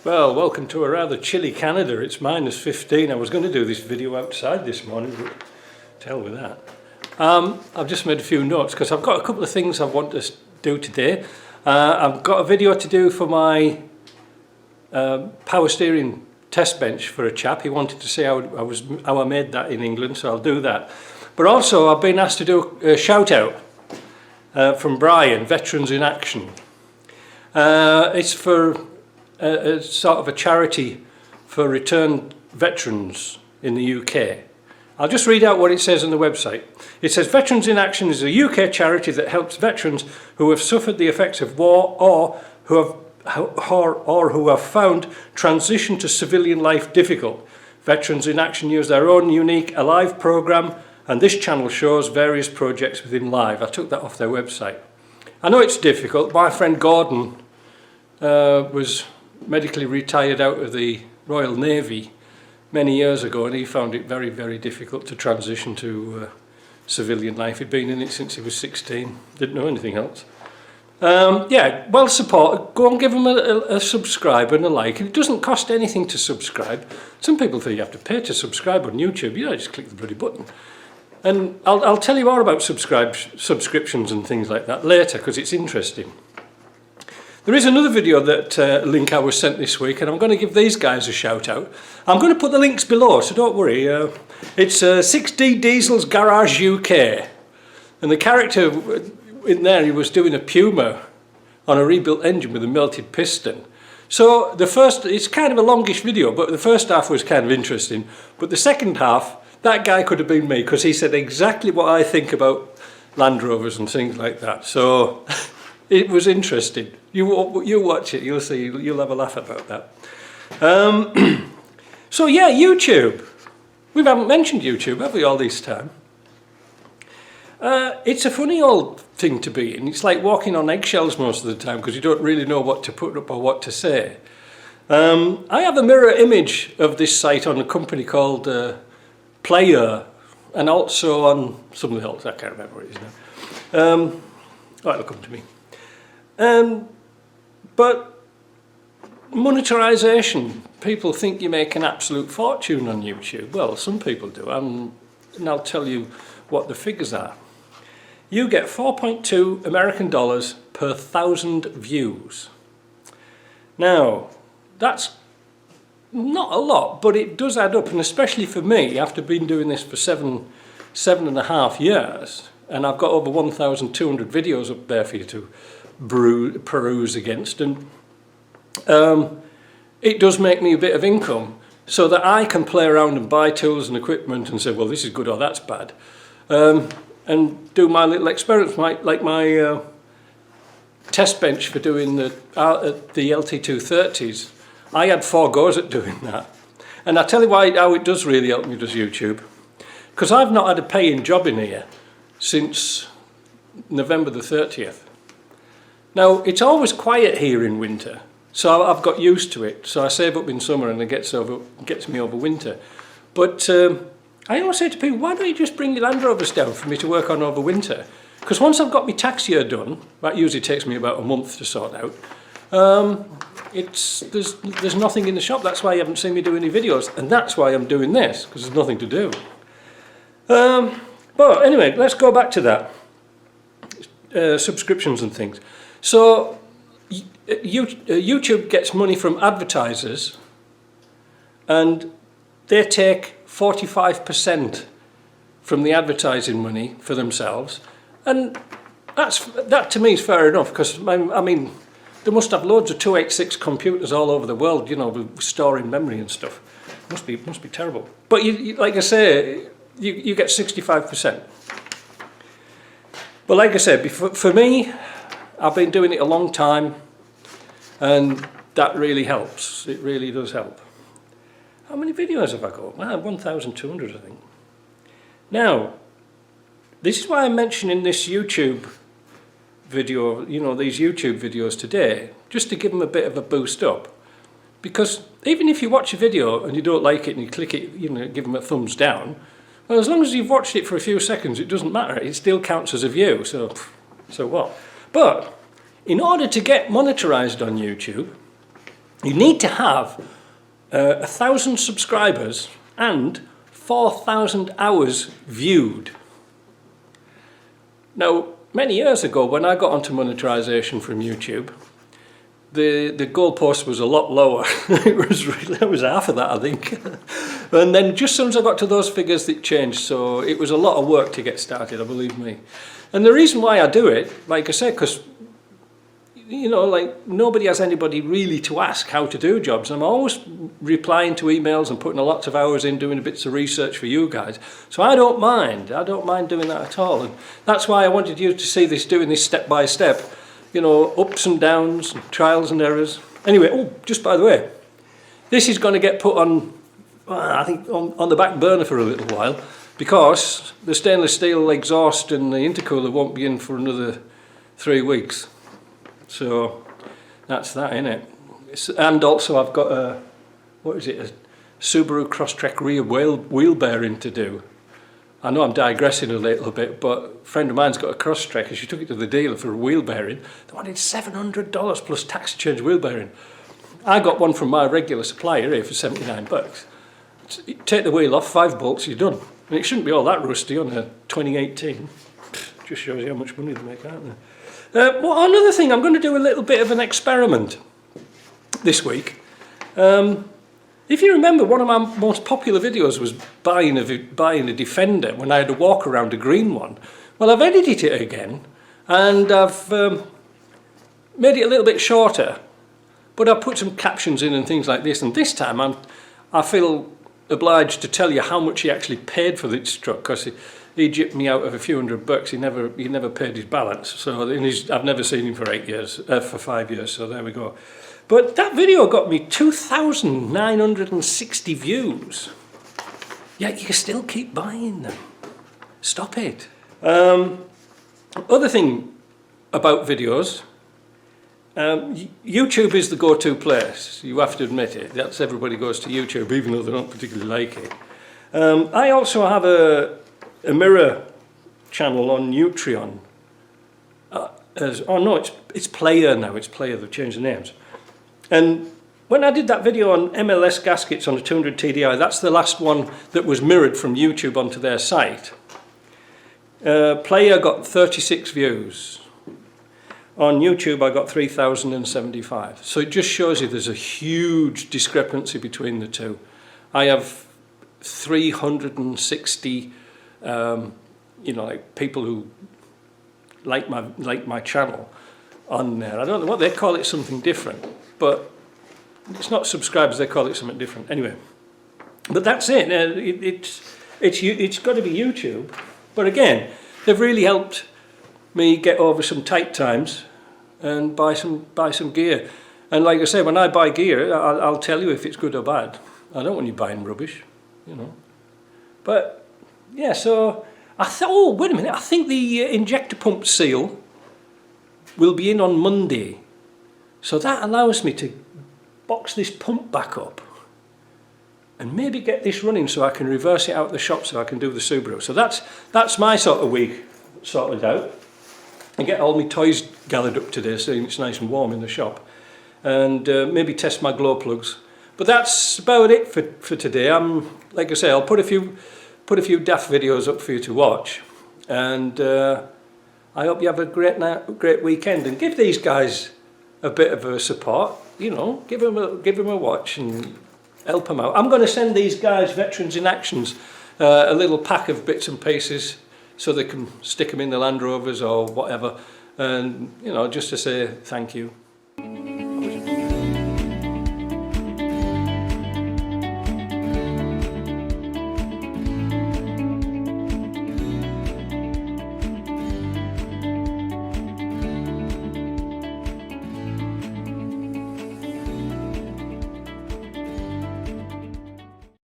Well, welcome to a rather chilly Canada. It's -15. I was going to do this video outside this morning, but to hell with that. I've just made a few notes because I've got a couple of things I want to do today. I've got a video to do for my power steering test bench for a chap. He wanted to see how I made that in England, so I'll do that. But also I've been asked to do a shout out from Brian, Veterans in Action. It's for a sort of a charity for returned veterans in the UK. I'll just read out what it says on the website. It says Veterans in Action is a UK charity that helps veterans who have suffered the effects of war or who have found transition to civilian life difficult. Veterans in Action use their own unique Alive programme, and this channel shows various projects within Live. I took that off their website. I know it's difficult. My friend Gordon was medically retired out of the Royal Navy many years ago, and he found it very, very difficult to transition to civilian life. He'd been in it since he was 16, didn't know anything else. Yeah, well supported. Go and give him a subscribe and a like. It doesn't cost anything to subscribe. Some people think you have to pay to subscribe on YouTube. You know, just click the bloody button. And I'll tell you more about subscriptions and things like that later, because it's interesting. There is another video that link I was sent this week, and I'm going to give these guys a shout out. I'm going to put the links below, so don't worry. It's 6D Diesel's Garage UK, and the character in there, he was doing a Puma on a rebuilt engine with a melted piston. So it's kind of a longish video, but the first half was kind of interesting. But the second half, that guy could have been me, because he said exactly what I think about Land Rovers and things like that. So it was interesting. You watch it, you'll see, you'll have a laugh about that. So yeah, YouTube. We haven't mentioned YouTube, have we, all this time? It's a funny old thing to be in. It's like walking on eggshells most of the time because you don't really know what to put up or what to say. I have a mirror image of this site on a company called Player, and also on something else. I can't remember what it is now. Oh, it'll come to me. But monetization, people think you make an absolute fortune on YouTube. Well, some people do, and I'll tell you what the figures are. You get 4.2 American dollars per 1,000 views. Now, that's not a lot, but it does add up, and especially for me, after being doing this for seven and a half years, and I've got over 1,200 videos up there for you to peruse against, and it does make me a bit of income so that I can play around and buy tools and equipment and say, well, this is good or that's bad, and do my little experiments, like my test bench for doing the LT230s. I had 4 goes at doing that, and I'll tell you how it does really help me, does YouTube, because I've not had a paying job in here since November the 30th. Now, it's always quiet here in winter, so I've got used to it. So I save up in summer and it gets me over winter. But I always say to people, why don't you just bring your Land Rovers down for me to work on over winter? Because once I've got my tax year done, that usually takes me about a month to sort out, there's nothing in the shop. That's why you haven't seen me do any videos. And that's why I'm doing this, because there's nothing to do. But anyway, let's go back to that. Subscriptions and things. So YouTube gets money from advertisers, and they take 45% from the advertising money for themselves, and that to me is fair enough, because I mean they must have loads of 286 computers all over the world, you know, with storing memory and stuff. Must be terrible. But you like I say, you get 65%. But like I said, for me, I've been doing it a long time, and that really helps. It really does help. How many videos have I got? Well, 1,200, I think. Now, this is why I'm mentioning this YouTube video, you know, these YouTube videos today, just to give them a bit of a boost up. Because even if you watch a video and you don't like it and you click it, you know, give them a thumbs down, well, as long as you've watched it for a few seconds, it doesn't matter. It still counts as a view, so what? But in order to get monetized on YouTube, You need to have 1,000 subscribers and 4,000 hours viewed. Now, many years ago, when I got onto monetization from YouTube, the goalpost was a lot lower. It was half of that, I think. And then just as soon as I got to those figures, it changed. So it was a lot of work to get started, believe me. And the reason why I do it, like I said, because you know, like nobody has anybody really to ask how to do jobs. I'm always replying to emails and putting lots of hours in doing bits of research for you guys. So I don't mind doing that at all. And that's why I wanted you to see this, doing this step by step, you know, ups and downs, and trials and errors. Anyway, oh, just by the way, this is going to get put on, I think, on the back burner for a little while, because the stainless steel exhaust and the intercooler won't be in for another 3 weeks. So that's that, innit? And also I've got a Subaru Crosstrek rear wheel bearing to do. I know I'm digressing a little bit, but a friend of mine's got a Crosstrek and she took it to the dealer for a wheel bearing. They wanted $700 plus tax change wheel bearing. I got one from my regular supplier here for $79. Take the wheel off, 5 bolts, you're done. And it shouldn't be all that rusty on a 2018. Just shows you how much money they make, aren't they? Well, another thing, I'm going to do a little bit of an experiment this week. If you remember, one of my most popular videos was buying a Defender when I had to walk around a green one. Well, I've edited it again, and I've made it a little bit shorter, but I've put some captions in and things like this, and this time I feel obliged to tell you how much he actually paid for this truck, because he gypped me out of a few $100. He never paid his balance. So I've never seen him for 5 years. So there we go. But that video got me 2,960 views. Yet you still keep buying them. Stop it. Other thing about videos. YouTube is the go-to place. You have to admit it. That's everybody goes to YouTube, even though they don't particularly like it. I also have a mirror channel on Utreon. It's Player now. It's Player. They've changed the names. And when I did that video on MLS gaskets on a 200 TDI, that's the last one that was mirrored from YouTube onto their site. Player got 36 views. On YouTube, I got 3,075. So it just shows you there's a huge discrepancy between the two. I have 360 like people who like my channel on there. I don't know what they call it, something different, but it's not subscribers, they call it something different. Anyway, but that's it. It's got to be YouTube. But again, they've really helped me get over some tight times and buy some gear. And like I say, when I buy gear, I'll tell you if it's good or bad. I don't want you buying rubbish, you know. But yeah, so I thought, oh, wait a minute, I think the injector pump seal will be in on Monday. So that allows me to box this pump back up and maybe get this running so I can reverse it out of the shop so I can do the Subaru. So that's my sort of week sorted out. I get all my toys gathered up today so it's nice and warm in the shop. And maybe test my glow plugs. But that's about it for today. Like I say, I'll put a few daft videos up for you to watch. And I hope you have a great weekend. And give these guys a bit of a support. You know, give them a watch and help them out. I'm going to send these guys, Veterans in Actions, a little pack of bits and pieces so they can stick them in the Land Rovers or whatever. And, you know, just to say thank you.